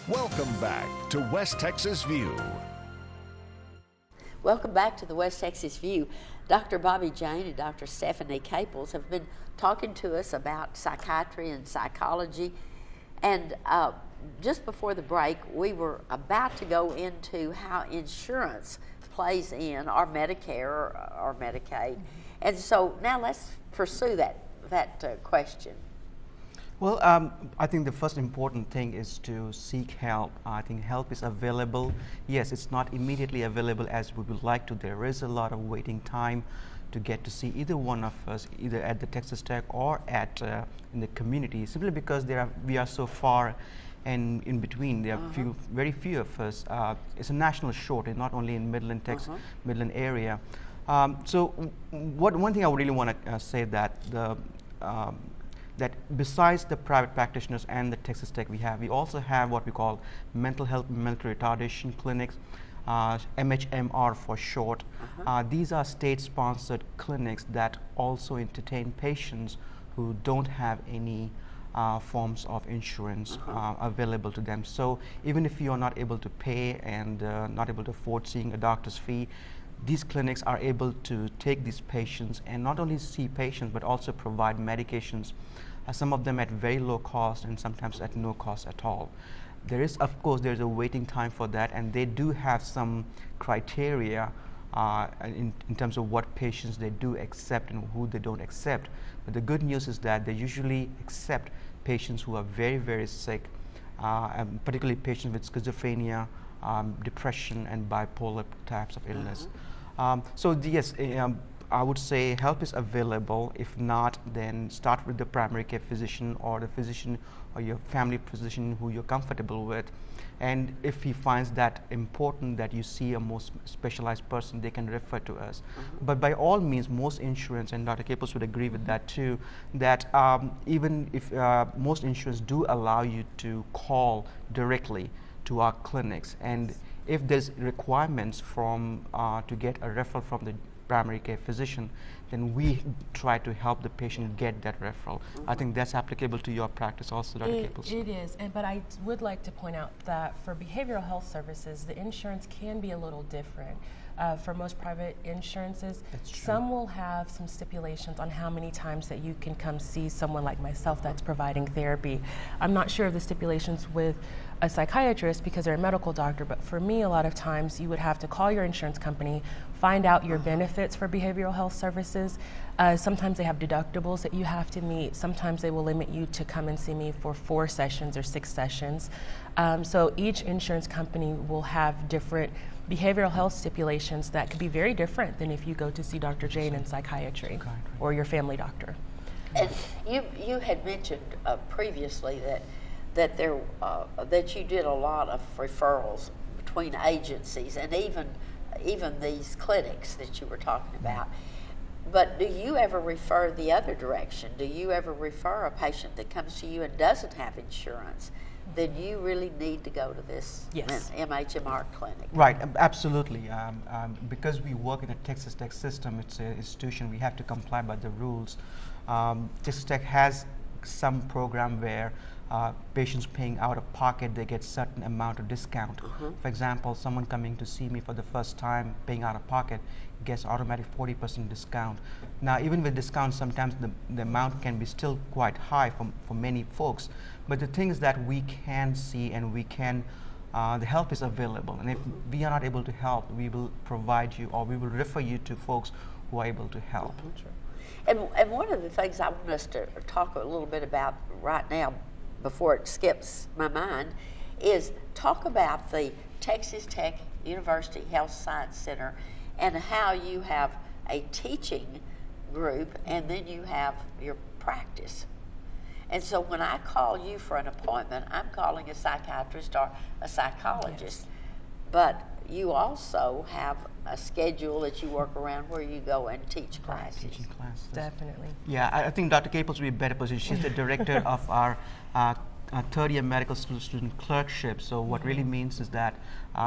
Welcome back to West Texas View. Welcome back to the West Texas View. Dr. Bobby Jane and Dr. Stephanie Caples have been talking to us about psychiatry and psychology. And just before the break, we were about to go into how insurance plays in, or Medicare or Medicaid. And so now let's pursue that question. Well, I think the first important thing is to seek help. I think help is available. Yes, it's not immediately available as we would like to. There is a lot of waiting time to get to see either one of us, either at the Texas Tech or at in the community, simply because we are so far and in between. There are very few of us. It's a national shortage, not only in Midland, Texas, Midland area. So one thing I really want to say that that besides the private practitioners and the Texas Tech we also have what we call mental health, mental retardation clinics, MHMR for short. These are state-sponsored clinics that also entertain patients who don't have any forms of insurance available to them. So even if you are not able to pay and not able to afford seeing a doctor's fee, these clinics are able to take these patients and not only see patients but also provide medications, some of them at very low cost and sometimes at no cost at all. There is, of course, there's a waiting time for that, and they do have some criteria in terms of what patients they do accept and who they don't accept. But the good news is that they usually accept patients who are very, very sick, and particularly patients with schizophrenia, depression, and bipolar types of illness. So yes, I would say help is available. If not, then start with the primary care physician or the physician or your family physician who you're comfortable with. And if he finds that important that you see a more specialized person, they can refer to us. But by all means, most insurance, and Dr. Caples would agree with that too, that even if most insurance do allow you to call directly to our clinics, and if there's requirements from to get a referral from the primary care physician, then we try to help the patient get that referral. I think that's applicable to your practice also, Dr. Caples. It is, but I would like to point out that for behavioral health services, the insurance can be a little different. For most private insurances, some will have some stipulations on how many times that you can come see someone like myself that's providing therapy. I'm not sure of the stipulations with a psychiatrist because they're a medical doctor, but for me, a lot of times you would have to call your insurance company, find out your benefits for behavioral health services. Sometimes they have deductibles that you have to meet. Sometimes they will limit you to come and see me for 4 sessions or 6 sessions. So each insurance company will have different behavioral health stipulations that could be very different than if you go to see Dr. Jane in psychiatry or your family doctor. And you had mentioned previously that you did a lot of referrals between agencies and even these clinics that you were talking about. But do you ever refer the other direction? Do you ever refer a patient that comes to you and doesn't have insurance? Then you really need to go to this MHMR clinic. Right, absolutely. Because we work in a Texas Tech system, it's an institution, we have to comply by the rules. Texas Tech has some program where patients paying out of pocket, they get certain amount of discount. For example, someone coming to see me for the first time paying out of pocket gets automatic 40% discount. Now, even with discount, sometimes the amount can be still quite high for many folks. But the thing is that we can see and we can, the help is available. And if we are not able to help, we will provide you or we will refer you to folks who are able to help. And one of the things I want us to talk a little bit about right now, before it skips my mind, is talk about the Texas Tech University Health Science Center and how you have a teaching group and then you have your practice. And so when I call you for an appointment, I'm calling a psychiatrist or a psychologist. But you also have a schedule that you work around where you go and teach classes. Teaching classes. Definitely. Yeah, I think Dr. Caples will be better positioned. She's the director of our third-year medical student clerkship. So what really means is that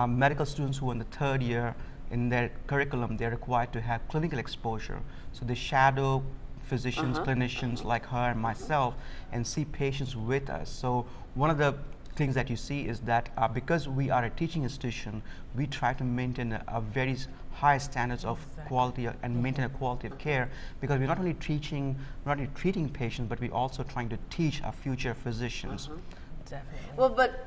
medical students who are in the 3rd year, in their curriculum, they're required to have clinical exposure. So they shadow physicians, clinicians like her and myself, and see patients with us. So one of the things that you see is that because we are a teaching institution, we try to maintain a very high standards of quality and maintain a quality of care, because we're not only treating patients, but we're also trying to teach our future physicians. Definitely. Well, but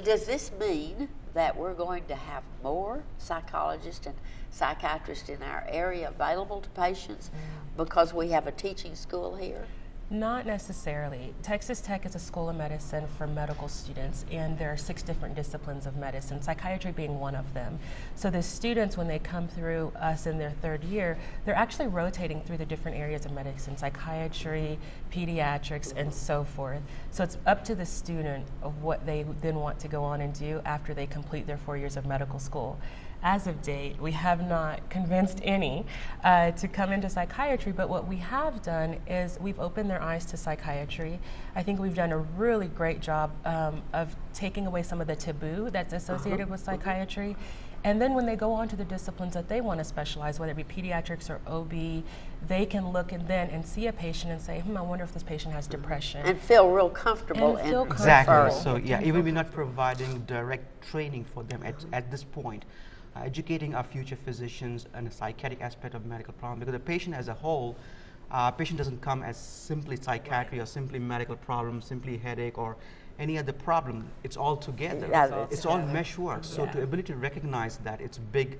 does this mean that we're going to have more psychologists and psychiatrists in our area available to patients because we have a teaching school here? Not necessarily. Texas Tech is a school of medicine for medical students, and there are 6 different disciplines of medicine, psychiatry being one of them. So the students, when they come through us in their 3rd year, they're actually rotating through the different areas of medicine, psychiatry, pediatrics, and so forth. So it's up to the student of what they then want to go on and do after they complete their 4 years of medical school. As of date, we have not convinced any to come into psychiatry, but what we have done is we've opened their eyes to psychiatry. I think we've done a really great job of taking away some of the taboo that's associated with psychiatry. And then when they go on to the disciplines that they want to specialize, whether it be pediatrics or OB, they can look and see a patient and say, I wonder if this patient has depression. And feel real comfortable. And feel Exactly. comfortable. So yeah, even we're not providing direct training for them at this point. Educating our future physicians on a psychiatric aspect of medical problem, because the patient as a whole, patient doesn't come as simply psychiatry or simply medical problem, simply headache or any other problem. It's all together. Yeah, it's all mesh work. So to ability to recognize that, it's a big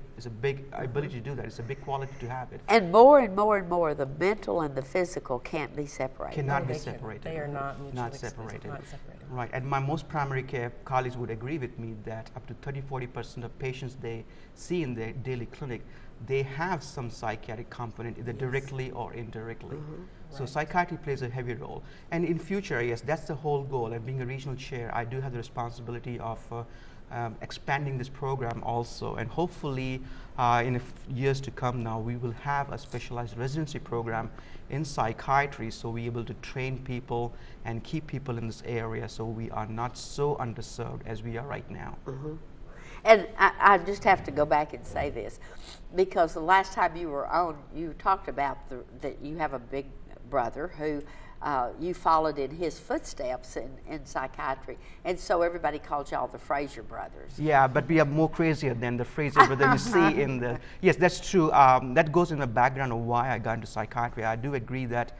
ability to do that. It's a big quality to have it. And more and more and more, the mental and the physical can't be separated. Cannot be separated. They are not mutually Not exclusive, separated. not separated. Right, and my most primary care colleagues would agree with me that up to 30-40% of patients they see in their daily clinic, they have some psychiatric component, either directly or indirectly. So psychiatry plays a heavy role. And in future, yes, that's the whole goal. And being a regional chair, I do have the responsibility of expanding this program also. And hopefully, in years to come now, we will have a specialized residency program in psychiatry, so we're able to train people and keep people in this area, so we are not so underserved as we are right now. And I just have to go back and say this, because the last time you were on, you talked about that you have a big brother who you followed in his footsteps in psychiatry, and so everybody called y'all the Fraser brothers. Yeah, but we are more crazier than the Fraser brother you see in the. Yes, that's true. That goes in the background of why I got into psychiatry. I do agree that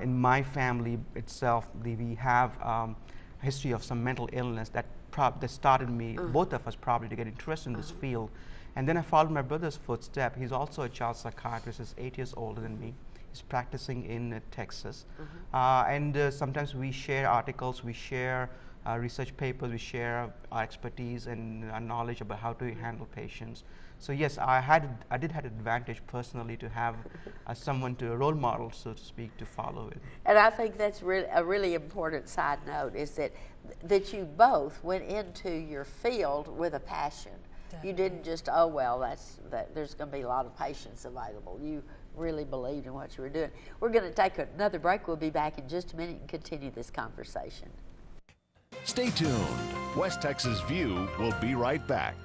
in my family itself, we have a history of some mental illness that started me, both of us probably, to get interested in this field. And then I followed my brother's footstep. He's also a child psychiatrist. He's 8 years older than me. He's practicing in Texas. And sometimes we share articles, we share research papers, we share our expertise and our knowledge about how to handle patients. So yes, I did have advantage personally to have someone, a role model, so to speak, to follow it. And I think that's a really important side note, is that you both went into your field with a passion. Definitely. You didn't just, oh well, there's going to be a lot of patients available. You really believed in what you were doing. We're going to take another break. We'll be back in just a minute and continue this conversation. Stay tuned. West Texas View will be right back.